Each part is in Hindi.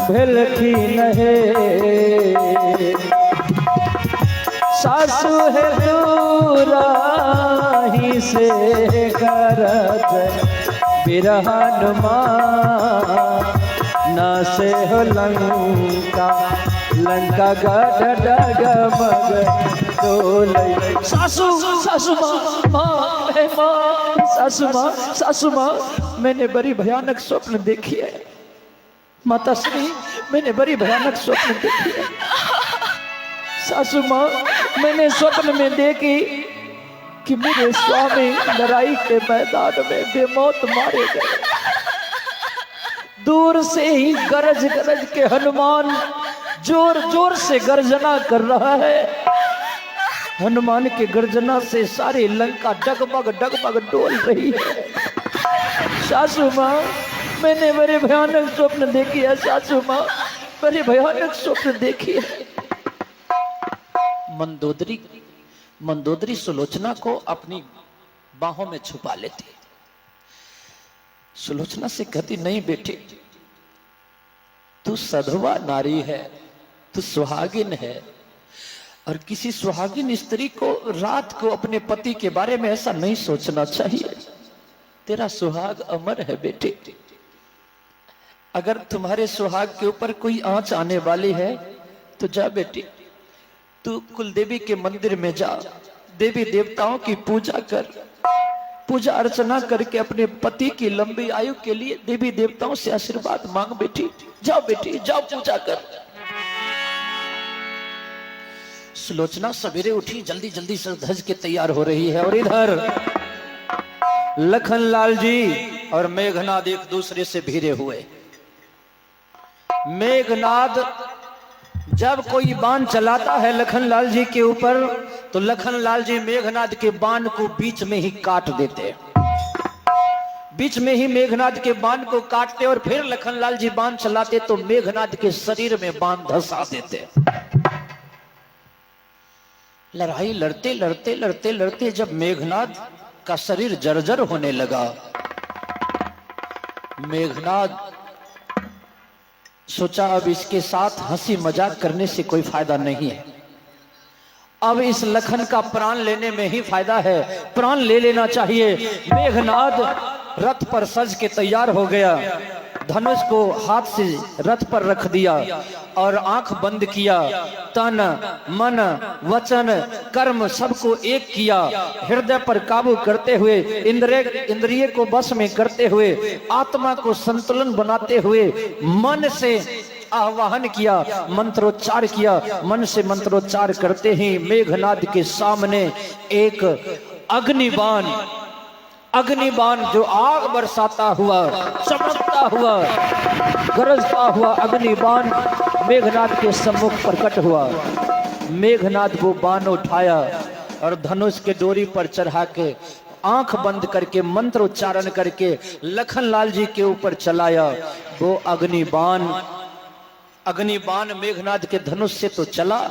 भेलखी नहे सासु है दूराही से करत बिरहन न से हो लंका लंका गढ़ डगमग डोलई। सासू सासू माँ सासू माँ मैंने बड़ी भयानक स्वप्न देखी है। माता श्री मैंने बड़ी भयानक स्वप्न देखी है। सासू माँ मैंने स्वप्न में देखी कि मेरे स्वामी लड़ाई के मैदान में बेमौत मारे गए। दूर से ही गरज गरज के हनुमान जोर जोर से गर्जना कर रहा है। हनुमान के गर्जना से सारी लंका डगमग डगमग डोल रही है। सासू माँ मैंने बड़े भयानक स्वप्न देखी है। सासू माँ बड़े भयानक स्वप्न देखी है। मंदोदरी सुलोचना को अपनी बाहों में छुपा लेती। सुलोचना से कहती नहीं बेटी, तू सधवा नारी है, तू सुहागिन है, और किसी सुहागिन स्त्री को रात को अपने पति के बारे में ऐसा नहीं सोचना चाहिए। तेरा सुहाग अमर है बेटी। अगर तुम्हारे सुहाग के ऊपर कोई आंच आने वाली है तो जा बेटी, तू कुलदेवी के मंदिर में जा, देवी देवताओं की पूजा कर, पूजा अर्चना करके अपने पति की लंबी आयु के लिए देवी देवताओं से आशीर्वाद मांग बेटी। जाओ बेटी, जाओ पूजा कर। सुलोचना सवेरे उठी, जल्दी जल्दी से धज के तैयार हो रही है। और इधर लखनलाल जी और मेघनाद एक दूसरे से भिड़े हुए। मेघनाद जब कोई बाण चलाता है लखनलाल जी के ऊपर तो लखनलाल जी मेघनाद के बाण को बीच में ही काट देते। बीच में ही मेघनाद के बाण को काटते और फिर लखनलाल जी बाण चलाते तो मेघनाद के शरीर में बाण धंसा देते। लड़ाई लड़ते लड़ते लड़ते लड़ते जब मेघनाद का शरीर जर्जर होने लगा, मेघनाद सोचा अब इसके साथ हंसी मजाक करने से कोई फायदा नहीं है, अब इस लखन का प्राण लेने में ही फायदा है, प्राण ले लेना चाहिए। मेघनाद रथ पर सज के तैयार हो गया, धनुष को हाथ से रथ पर रख दिया और आंख बंद किया। तन मन वचन कर्म सबको एक किया, हृदय पर काबू करते हुए, इंद्रिय को वश में करते हुए, आत्मा को संतुलन बनाते हुए मन से आह्वान किया, मंत्रोच्चार किया। मन से मंत्रोच्चार करते ही मेघनाद के सामने एक अग्निबाण जो आग बरसाता हुआ, चमकता हुआ, गरजता हुआ अग्निबाण मेघनाद के सम्मुख प्रकट हुआ। मेघनाद वो बाण उठाया और धनुष के डोरी पर चढ़ा के आंख बंद करके मंत्र उच्चारण करके लखनलाल जी के ऊपर चलाया। वो अग्निबाण मेघनाद के धनुष से तो चला,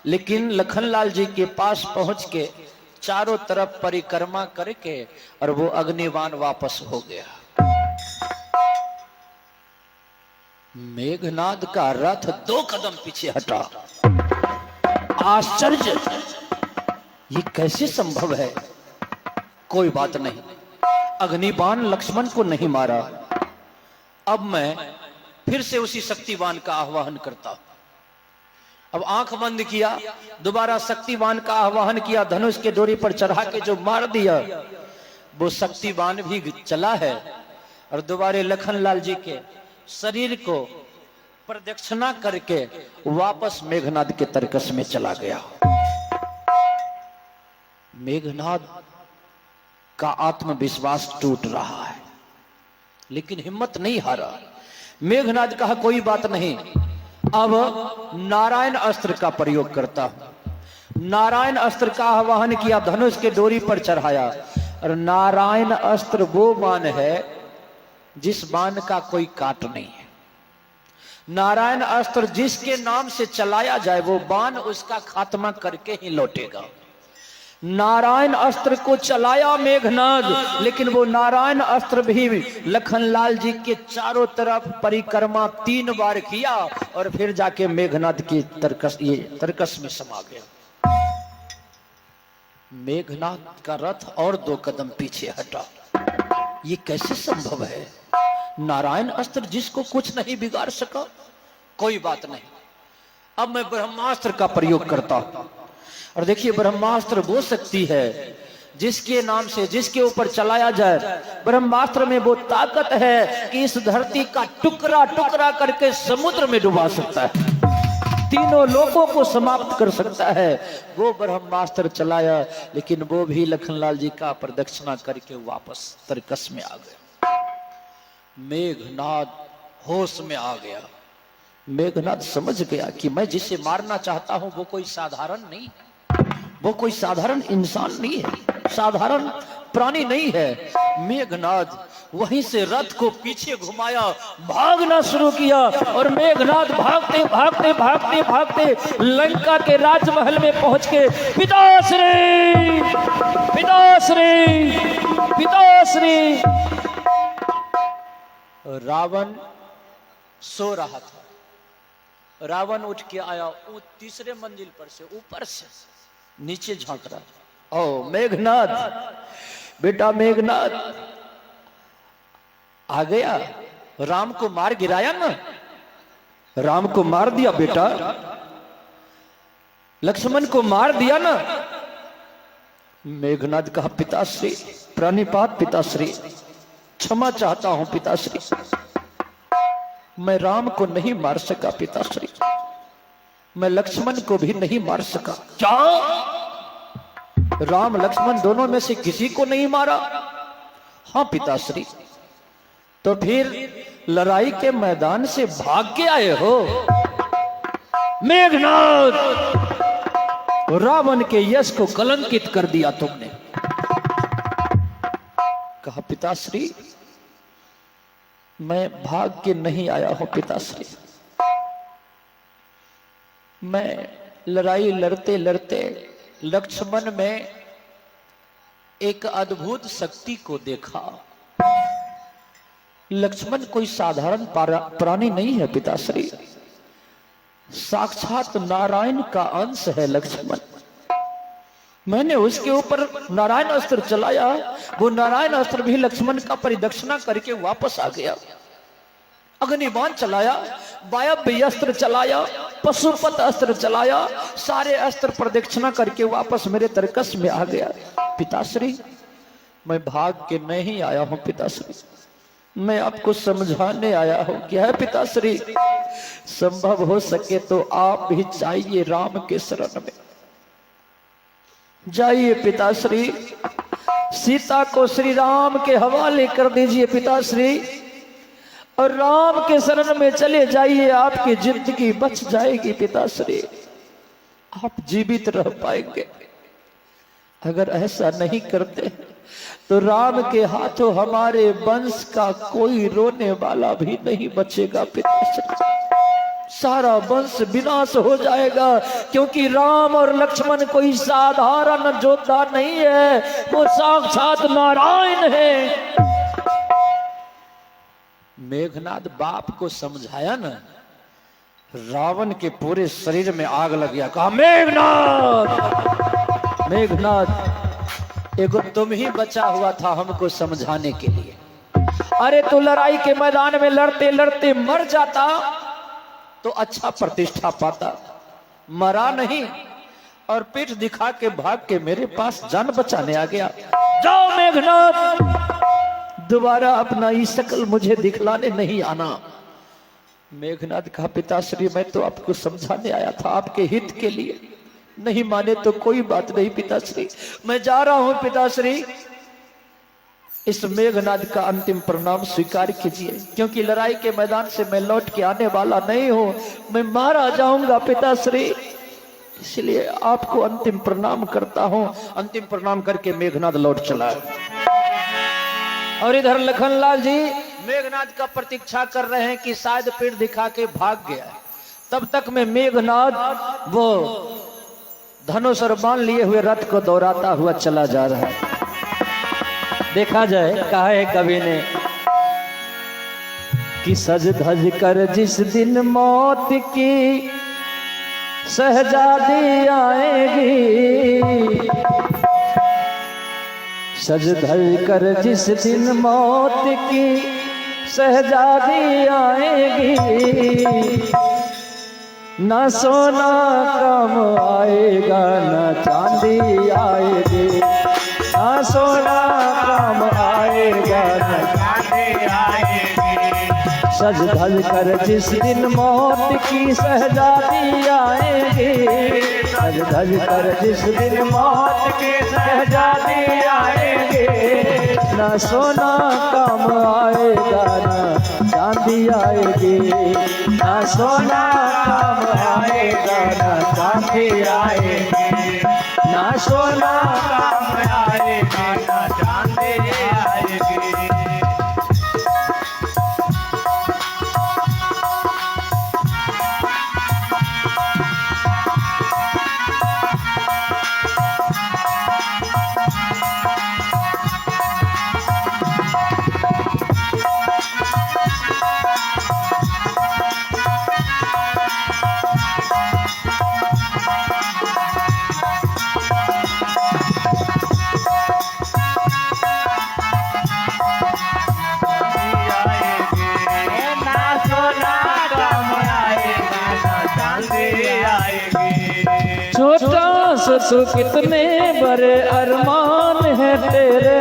लेकिन लखनलाल जी के पास पहुंच के चारों तरफ परिक्रमा करके और वो अग्निबाण वापस हो गया। मेघनाद का रथ 2 कदम पीछे हटा। आश्चर्य, ये कैसे संभव है? कोई बात नहीं, अग्निबाण लक्ष्मण को नहीं मारा। अब मैं फिर से उसी शक्तिबाण का आह्वान करता हूं। अब आंख बंद किया, दोबारा शक्तिबाण का आह्वान किया, धनुष के डोरी पर चढ़ा के जो मार दिया वो शक्तिबाण भी चला है और दोबारा लखनलाल जी के शरीर को प्रदक्षिणा करके वापस मेघनाद के तरकस में चला गया। मेघनाद का आत्मविश्वास टूट रहा है, लेकिन हिम्मत नहीं हारा। मेघनाद कहा कोई बात नहीं, अब नारायण अस्त्र का प्रयोग करता हूं। नारायण अस्त्र का आह्वान किया, धनुष के डोरी पर चढ़ाया। और नारायण अस्त्र वो बाण है जिस बाण का कोई काट नहीं है। नारायण अस्त्र जिसके नाम से चलाया जाए वो बाण उसका खात्मा करके ही लौटेगा। नारायण अस्त्र को चलाया मेघनाद, लेकिन वो नारायण अस्त्र भी लखनलाल जी के चारों तरफ परिक्रमा 3 बार किया और फिर जाके मेघनाद की तरकस में समा गया। मेघनाद का रथ और 2 कदम पीछे हटा। ये कैसे संभव है? नारायण अस्त्र जिसको कुछ नहीं बिगाड़ सका। कोई बात नहीं, अब मैं ब्रह्मास्त्र का प्रयोग करता हूं। और देखिए, ब्रह्मास्त्र वो शक्ति है जिसके नाम से, जिसके ऊपर चलाया जाए, ब्रह्मास्त्र में वो ताकत है कि इस धरती का टुकड़ा टुकड़ा करके समुद्र में डुबा सकता है, तीनों लोगों को समाप्त कर सकता है। वो ब्रह्मास्त्र चलाया, लेकिन वो भी लखनलाल जी का प्रदक्षिणा करके वापस तरकस में आ गया। मेघनाद होश में आ गया। मेघनाद समझ गया कि मैं जिसे मारना चाहता हूं वो कोई साधारण नहीं, वो कोई साधारण इंसान नहीं है, साधारण प्राणी नहीं है। मेघनाद वहीं से रथ को पीछे घुमाया, भागना शुरू किया और मेघनाद भागते भागते भागते भागते लंका के राजमहल में पहुंच के पिताश्री पिताश्री पिताश्री। रावण सो रहा था। रावण उठ के आया, वो 3रे मंजिल पर से ऊपर से नीचे झांक रहा। ओ मेघनाद, बेटा मेघनाद आ गया। राम को मार गिराया ना, राम को मार दिया बेटा, लक्ष्मण को मार दिया ना। मेघनाद कहा, पिताश्री प्राणिपात पिताश्री, क्षमा चाहता हूं पिताश्री, मैं राम को नहीं मार सका पिताश्री, मैं लक्ष्मण को भी नहीं मार सका। क्या? राम लक्ष्मण दोनों में से किसी को नहीं मारा? हाँ पिताश्री। तो फिर लड़ाई के मैदान से भाग के आए हो? मेघनाद, रावण के यश को कलंकित कर दिया तुमने। कहा, पिताश्री मैं भाग के नहीं आया हूं पिताश्री, मैं लड़ाई लड़ते लड़ते लक्ष्मण में एक अद्भुत शक्ति को देखा। लक्ष्मण कोई साधारण प्राणी नहीं है पिताश्री, साक्षात नारायण का अंश है लक्ष्मण। मैंने उसके ऊपर नारायण अस्त्र चलाया, वो नारायण अस्त्र भी लक्ष्मण का परिदक्षिणा करके वापस आ गया। अग्निबाण चलाया, वायव्य अस्त्र चलाया, पशुपत अस्त्र चलाया, सारे अस्त्र प्रदक्षिणा करके वापस मेरे तरकस में आ गया। पिताश्री मैं भाग के नहीं आया हूं पिताश्री, मैं आपको समझाने आया हूं। क्या है पिताश्री? संभव हो सके तो आप भी जाइए राम के शरण में, जाइए पिताश्री, सीता को श्री राम के हवाले कर दीजिए पिताश्री, और राम के शरण में चले जाइए, आपकी जिंदगी बच जाएगी पिताश्री, आप जीवित रह पाएंगे। अगर ऐसा नहीं करते तो राम के हाथों हमारे वंश का कोई रोने वाला भी नहीं बचेगा पिताश्री, सारा वंश विनाश हो जाएगा, क्योंकि राम और लक्ष्मण कोई साधारण योद्धा नहीं है, वो साक्षात नारायण है। मेघनाद बाप को समझाया ना, रावण के पूरे शरीर में आग लग गया। कहा, मेघनाद मेघनाद, एगो तुम ही बचा हुआ था हमको समझाने के लिए। अरे तू लड़ाई के मैदान में लड़ते लड़ते मर जाता तो अच्छा प्रतिष्ठा पाता, मरा नहीं और पीठ दिखा के भाग के मेरे पास जान बचाने आ गया। जाओ मेघनाद, दोबारा अपना ये शकल मुझे दिखलाने नहीं आना। मेघनाद कहा, पिताश्री मैं तो आपको समझाने आया था, आपके हित के लिए, नहीं माने तो कोई बात नहीं पिताश्री, मैं जा रहा हूं पिताश्री। इस मेघनाद का अंतिम प्रणाम स्वीकार कीजिए, क्योंकि लड़ाई के मैदान से मैं लौट के आने वाला नहीं हूं, मैं मारा जाऊंगा पिताश्री, इसलिए आपको अंतिम प्रणाम करता हूं। अंतिम प्रणाम करके मेघनाद लौट चला। और इधर लखनलाल जी मेघनाद का प्रतीक्षा कर रहे हैं कि शायद पीठ दिखा के भाग गया। तब तक में मेघनाद वो धनुष और बाण लिए हुए रथ को दौड़ाता हुआ चला जा रहा है। देखा जाए, कहा है कवि ने कि सज धज कर जिस दिन मौत की शहजादी आएगी, सज धज कर जिस दिन मौत की शहजादी आएगी, ना सोना कम आएगा ना चांदी आएगी, ना सोना कम आएगा ना चांदी आएगी। सज धज कर जिस दिन मौत की शहजादी आएगी, सज धज कर जिस दिन मौत की शहजादी आएगी, ना सोना कम आएगा ना चांदी आएगी, ना सोना कम आएगा ना चांदी आएगी, ना सोना कम आएगा ना चांदी आएगी। छोटा सा तू कितने बड़े अरमान है तेरे,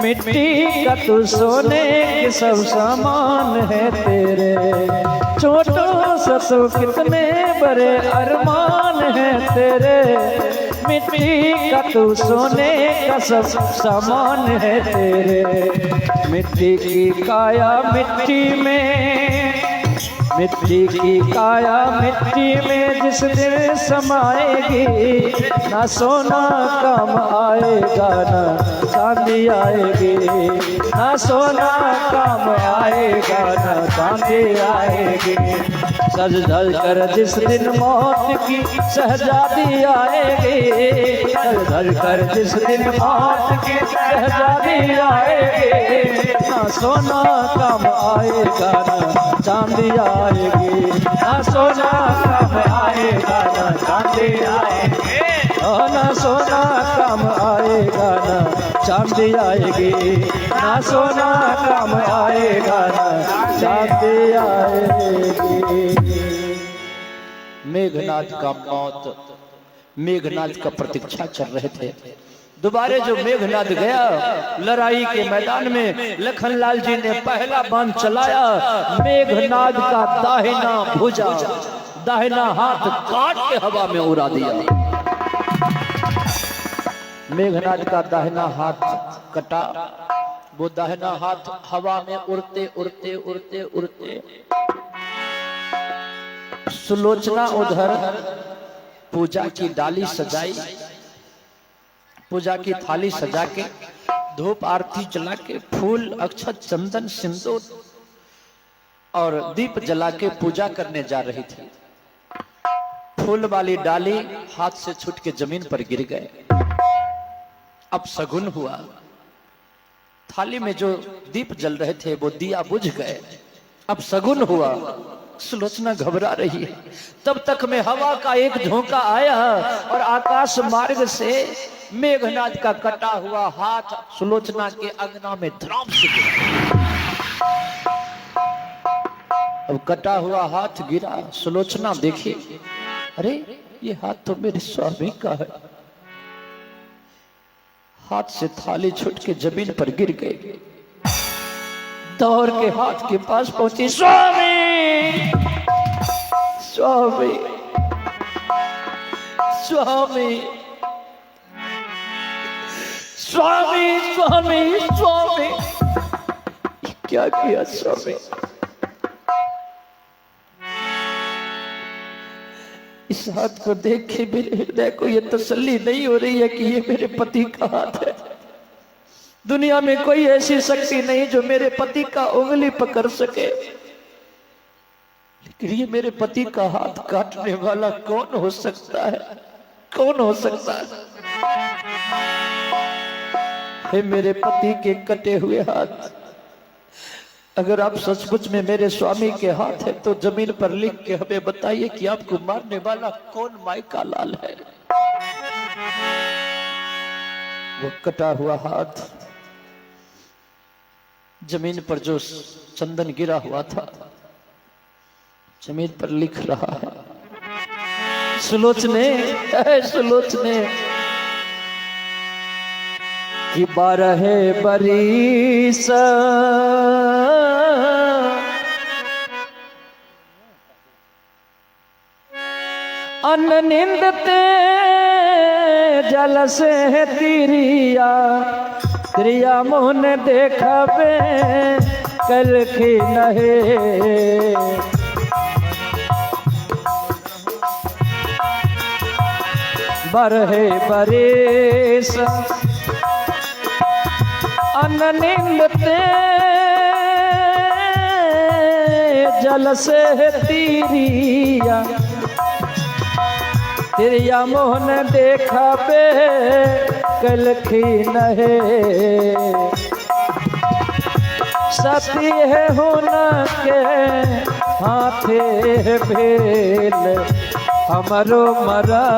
मिट्टी का तू सोने के सब सामान है तेरे। छोटा सा तू कितने बड़े अरमान है तेरे, मिट्टी का तू सोने का सब सामान है तेरे। मिट्टी की काया मिट्टी में, मिट्टी की काया मिट्टी में जिस दिन समाएगी, ना सोना कम आएगा ना चांदी आएगी, ना सोना कम आएगा ना चांदी आएगी। सज धज कर जिस दिन मौत की शहजादी आएगी, सज धज कर जिस दिन मौत की शहजादी आएगी, ना सोना कम आएगा ना चांदी आएगी, ना सोना कम आएगा ना चांदी आएगी, ना सोना कम आएगा ना चांदी आएगी, ना सोना कम आएगा ना चांदी आएगी। मेघनाद का मौत, मेघनाद का प्रतीक्षा कर रहे थे। दोबारा जो मेघनाद गया लड़ाई के मैदान में, लखनलाल जी ने पहला बाण चलाया, मेघनाद का दाहिना भुजा, दाहिना हाथ काट के हवा में उड़ा दिया। मेघनाद का दाहिना हाथ कटा, वो दाहिना हाथ हवा में उड़ते उड़ते उड़ते उड़ते सुलोचना उधर पूजा की डाली सजाई, पूजा की थाली सजा के, धूप आरती जला के, फूल अक्षत चंदन सिंदूर और दीप जला के पूजा करने जा रही थी। फूल वाली डाली हाथ से छूट के जमीन पर गिर गए। अब शगुन हुआ, थाली में जो दीप जल रहे थे वो दिया बुझ गए। अब शगुन हुआ, सुलोचना घबरा रही है। तब तक में हवा का एक झोंका आया और आकाश मार्ग से मेघनाद का कटा हुआ हाथ सुलोचना के अंगना में धड़ाम से गिरा। अब कटा हुआ हाथ गिरा, सुलोचना देखी, अरे ये हाथ तो मेरे स्वामी का है। हाथ से थाली छूट के जमीन पर गिर गई। दौड़ के हाथ के पास पहुंची, स्वामी स्वामी स्वामी स्वामी स्वामी स्वामी, क्या किया स्वामी? इस हाथ को देख के मेरे हृदय को यह तसल्ली नहीं हो रही है कि ये मेरे पति का हाथ है। दुनिया में कोई ऐसी शक्ति नहीं जो मेरे पति का उंगली पकड़ सके, लेकिन ये मेरे पति का हाथ काटने वाला कौन हो सकता है? कौन हो सकता है? हे मेरे पति के कटे हुए हाथ, अगर आप सचमुच में मेरे स्वामी के हाथ है तो जमीन पर लिख के हमें बताइए कि आपको मारने वाला कौन माई का लाल है। वो कटा हुआ हाथ, जमीन पर जो चंदन गिरा हुआ था, जमीन पर लिख रहा है, सुलोचने, सुलोचने कि 12 बरिस अन्न निंदते जल से तिरिया, त्रिया मोहन देखबे कल की नहे। 12 बरिस अन्न निंदते जल से तिरिया, तिरिया मोहन देखबे कल की नहे। सती है होना के हाथे भेल, हमरो मरा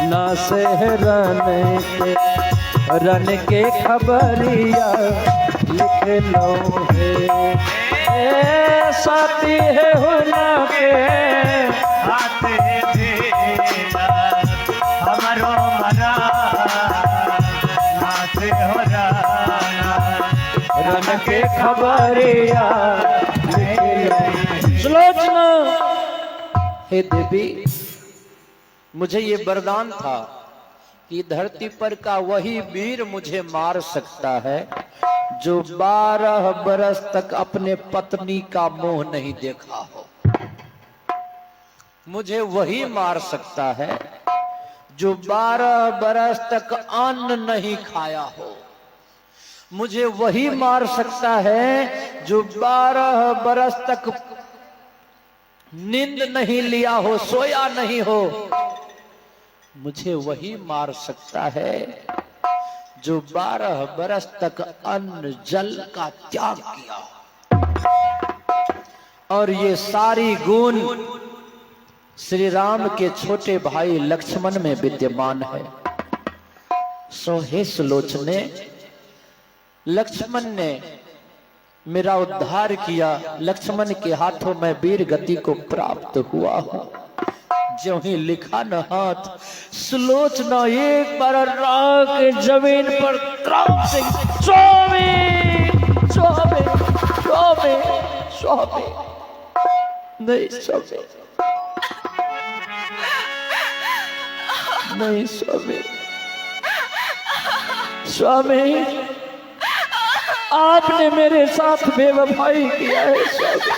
ना से रन के खबरिया लिख लो है। साथी है होना के हाथे भेल, हमरो मरा ना से रन के खबरिया लिख लो। सुलोचना, हे देवी, मुझे ये वरदान था कि धरती पर का वही वीर मुझे मार सकता है जो 12 बरस तक अपने पत्नी का मुंह नहीं देखा हो। मुझे वही मार सकता है जो 12 बरस तक अन्न नहीं खाया हो। मुझे वही मार सकता है जो 12 बरस तक नींद नहीं लिया हो, सोया नहीं हो। मुझे वही मार सकता है जो 12 बरस तक अन्न जल का त्याग किया। और ये सारी गुण श्री राम के छोटे भाई लक्ष्मण में विद्यमान है। सो हे सुलोचने, लक्ष्मण ने मेरा उद्धार किया, लक्ष्मण के हाथों में वीर गति को प्राप्त हुआ हूं। जो ही लिखा न हाथ, सुलोचना एक बार राग जमीन पर त्राम से स्वामी स्वामी स्वामी स्वामी नहीं स्वामी नहीं स्वामी स्वामी, आपने मेरे साथ बेवफाई किया है स्वामी।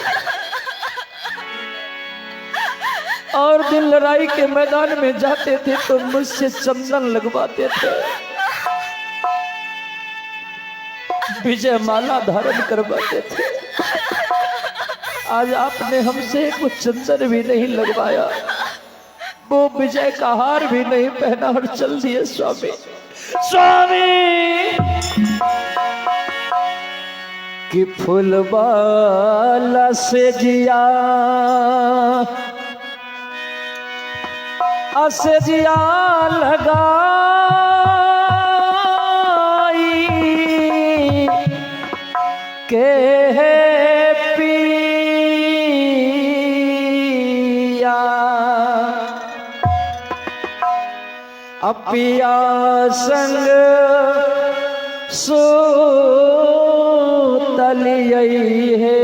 और दिन लड़ाई के मैदान में जाते थे तो मुझसे चंदन लगवाते थे, विजय माला धारण करवाते थे। आज आपने हमसे कुछ चंदन भी नहीं लगवाया, वो विजय का हार भी नहीं पहना और चल दिए स्वामी। स्वामी कि फूलवाला से जिया असजिया लगाई के पिया, अपिया संग सोतलियई है।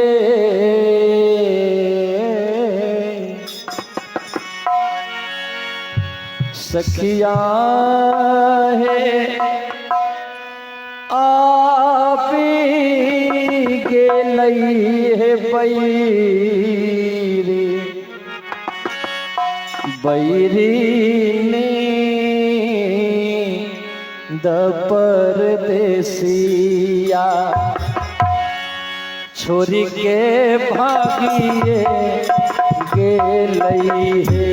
सखिया है आपी गेलई है बैरी, बैरी ने परदेसिया छोरी के भागिए गेलई है।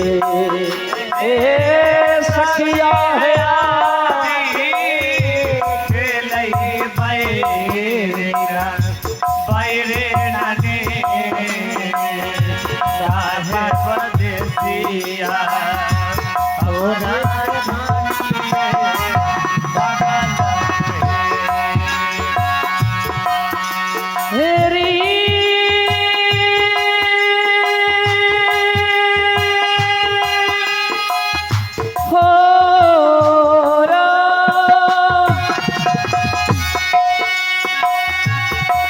ए सखिया है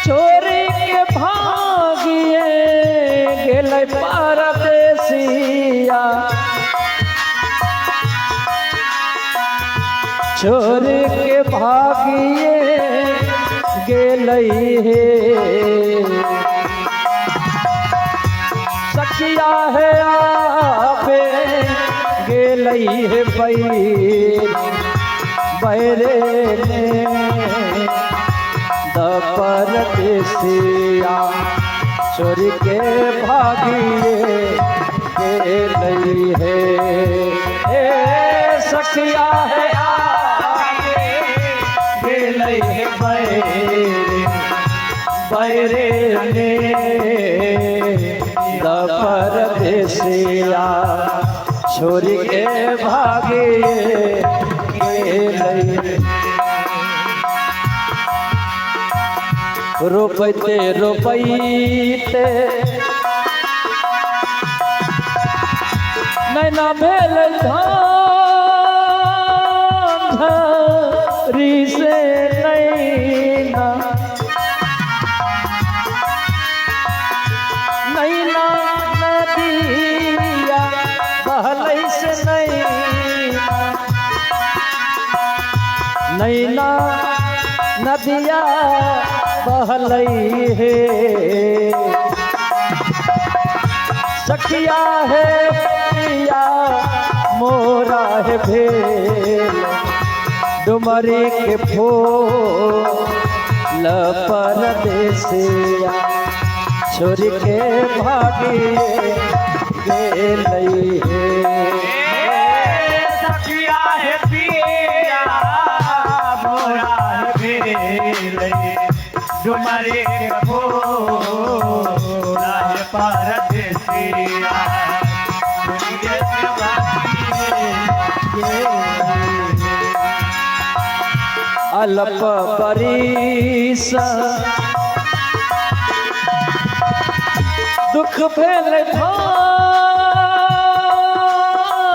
चोरी के भागिए गेलै परदेसिया चोरी के भागिए गेलै हे सखिया है आपे गेलै हे बैरे ने परदेसिया चोरी के भागिए गेलै हे ए सखिया है गेलै हे बैरे ने परदेसिया चोरी के भागिए गेलै रोपते रोपते नैना भेल धान धरी से नैना नैना नदिया बहलै से नैना नदिया बहलै हे सखिया है पिया मोरा है भेल डुमरी के फूल परदेसिया छोरी के भागिए गेलै हे सखिया है पिया मोरा है भेल डुमरी के फूल परदेसिया अल्प बरिस दुख भेल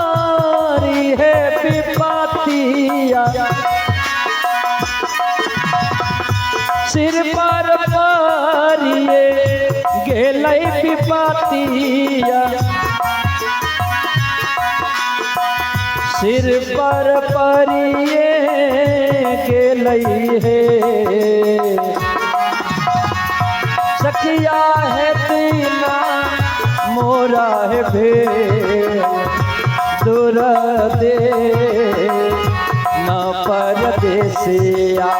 भारी है विपतिया सिर पर परिए गेलै विपतिया सिर पर परिए गेलै हे सखिया है तीना मोरा है भेल दूर दे न परदेसिया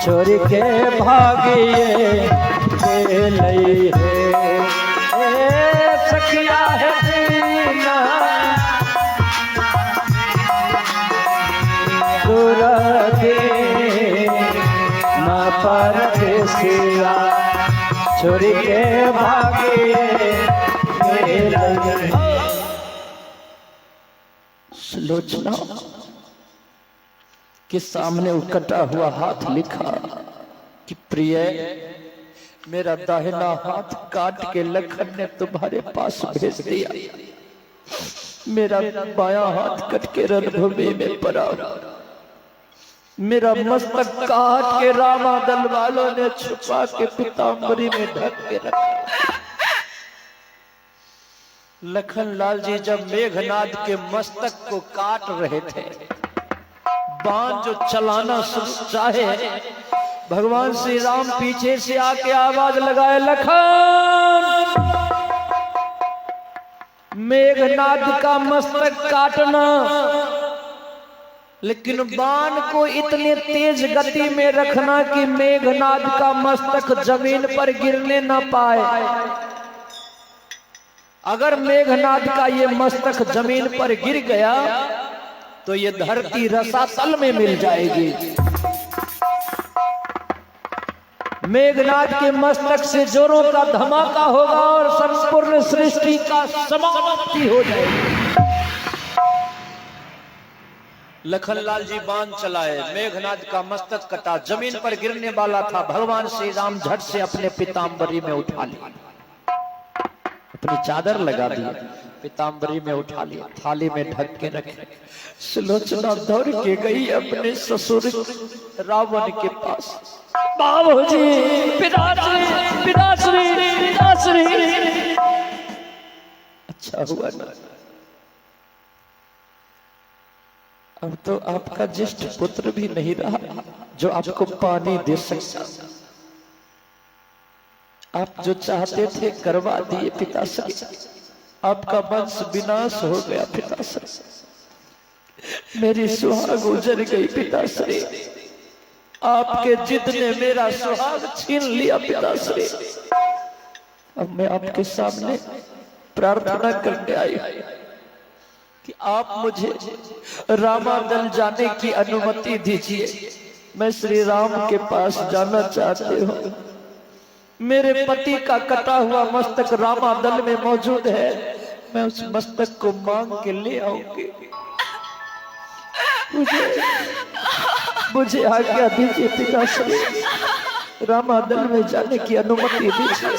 छोरी के भागिए गेलै हे सखिया है तीना दूर दे न परदेसिया छोरी के भागिए गेलै हे। सुलोचना के सामने कटा हुआ हाथ लिखा कि प्रिय मेरा दाहिना हाथ काट के लखन ने तुम्हारे पास भेज दिया, मेरा बायां हाथ कट के रणभूमि में पड़ा, मेरा मस्तक काट के रामा दल वालों ने छुपा के पीताम्बरी में ढक के रखा। लखन लाल जी जब मेघनाद के मस्तक को काट रहे थे, बाण जो चलाना चाहे, भगवान श्री राम पीछे से आके आवाज लगाए, लखन मेघनाद का मस्तक काटना, लेकिन बाण को इतने तेज गति में रखना कि मेघनाद का मस्तक जमीन पर गिरने न पाए। अगर मेघनाद का ये मस्तक जमीन पर गिर गया तो ये धरती रसातल में मिल जाएगी। मेघनाद के मस्तक से जोरों का धमाका होगा और संपूर्ण सृष्टि का समाप्ति हो जाएगी। लखनलाल जी बांध चलाए, मेघनाद का मस्तक कटा, जमीन पर गिरने वाला था। भगवान श्री राम झट से अपने पीताम्बरी में उठा लिया, अपनी चादर लगा दी, पीताम्बरी में उठा लिया, थाली में ढक के रखे। सुलोचना दौड़ के गई अपने ससुर रावण के पास। बाबूजी, पिताश्री, पिताश्री, पिताश्री। अच्छा हुआ ना, अब तो आपका ज्येष्ठ पुत्र भी नहीं रहा जो आपको पानी दे सकता। आप जो चाहते थे करवा दिए पिताश्री, आपका वंश विनाश हो गया पिताश्री। मेरी सुहाग उजड़ गई पिताश्री, आपके जिद ने मेरा सुहाग छीन लिया पिताश्री। अब मैं आपके सामने प्रार्थना करने आई कि आप मुझे रामादल जाने की अनुमति दीजिए। मैं श्री राम के पास जाना चाहती हूँ। मेरे पति का कटा हुआ मस्तक रामादल में मौजूद है, मैं उस मस्तक को मांग के ले आऊंगी। मुझे आज्ञा दीजिए पिताश्री, रामादल में जाने की अनुमति दीजिए।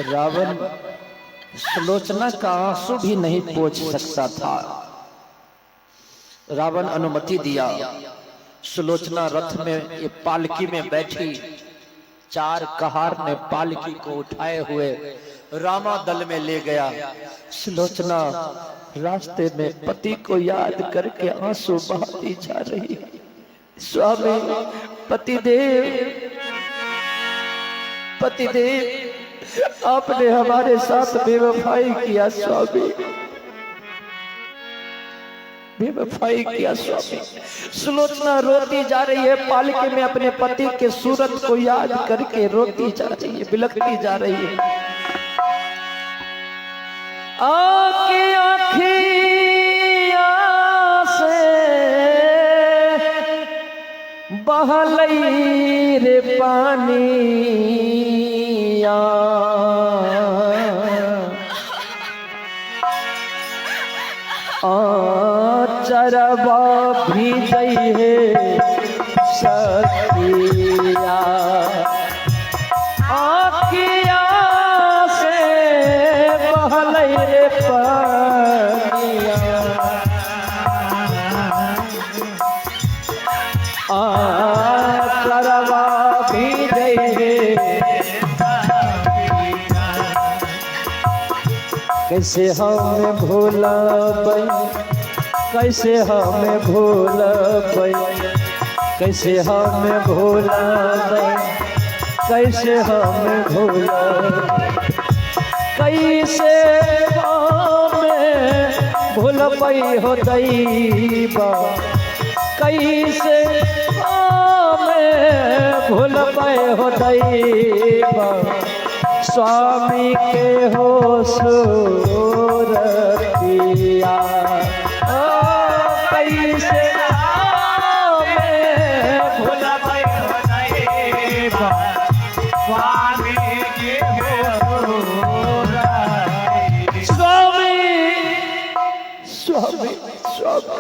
रावण सुलोचना का आंसू भी नहीं पोंछ सकता था। रावण अनुमति दिया। सुलोचना रथ में, ये पालकी में बैठी, चार कहार ने पालकी को उठाए हुए रामादल में ले गया। सुलोचना रास्ते में पति को याद करके आंसू बहाती जा रही है। स्वामी, पतिदेव, पतिदेव, आपने हमारे साथ बेवफाई किया स्वामी, बेवफाई किया स्वामी। सुलोचना रोती जा रही है, पालकी में अपने पति के सूरत को याद करके रोती जा रही है, बिलखती जा रही है। आँखें आँखियाँ से बहलई रे पानिया, चरवा भी गई है सखिया। आँखिया से बहलई रे पानिया, चरवा भी गई है। कैसे हमें भूला पाई, कैसे हमें भूला पाई, कैसे हमें भूला पाई, कैसे हमें भूला, कैसे हमें भूल पाई हो दैबा, कैसे हमें भूल पाए हो दैबा। स्वामी के हो सूरतिया, कैसे हमें भूल पाए हो दैबा। स्वामी के हो सूरतिया। स्वामी, स्वामी, स्वामी।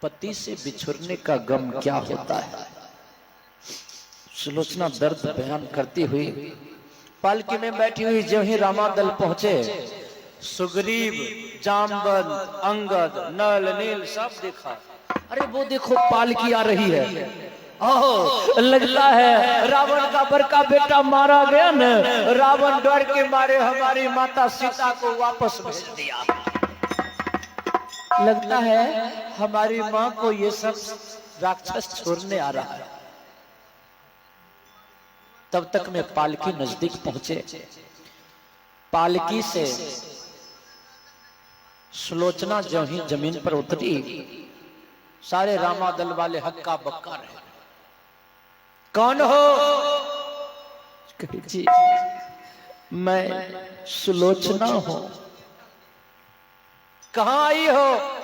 पति से बिछुड़ने का गम क्या होता है? सुलोचना दर्द बयान करती हुई पालकी में बैठी हुई जो ही रामादल पहुंचे, सुग्रीव, जामवंत, अंगद, नल, नील सब देखा। अरे वो देखो पालकी आ रही है। ओह, लगता है रावण का बड़का बेटा मारा गया न। रावण डर के मारे हमारी माता सीता को वापस भेज दिया। लगता है हमारी माँ को ये सब राक्षस छोड़ने आ रहा है। तब तक में पालकी नजदीक पहुंचे। पालकी से सुलोचना जो ही जमीन पर उतरी, सारे रामादल वाले हक्का बक्का रहे। कौन हो? कहे जी मैं सुलोचना हूं। कहां आई हो?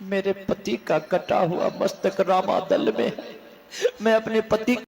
मेरे पति का कटा हुआ मस्तक रामादल में है। मैं अपने पति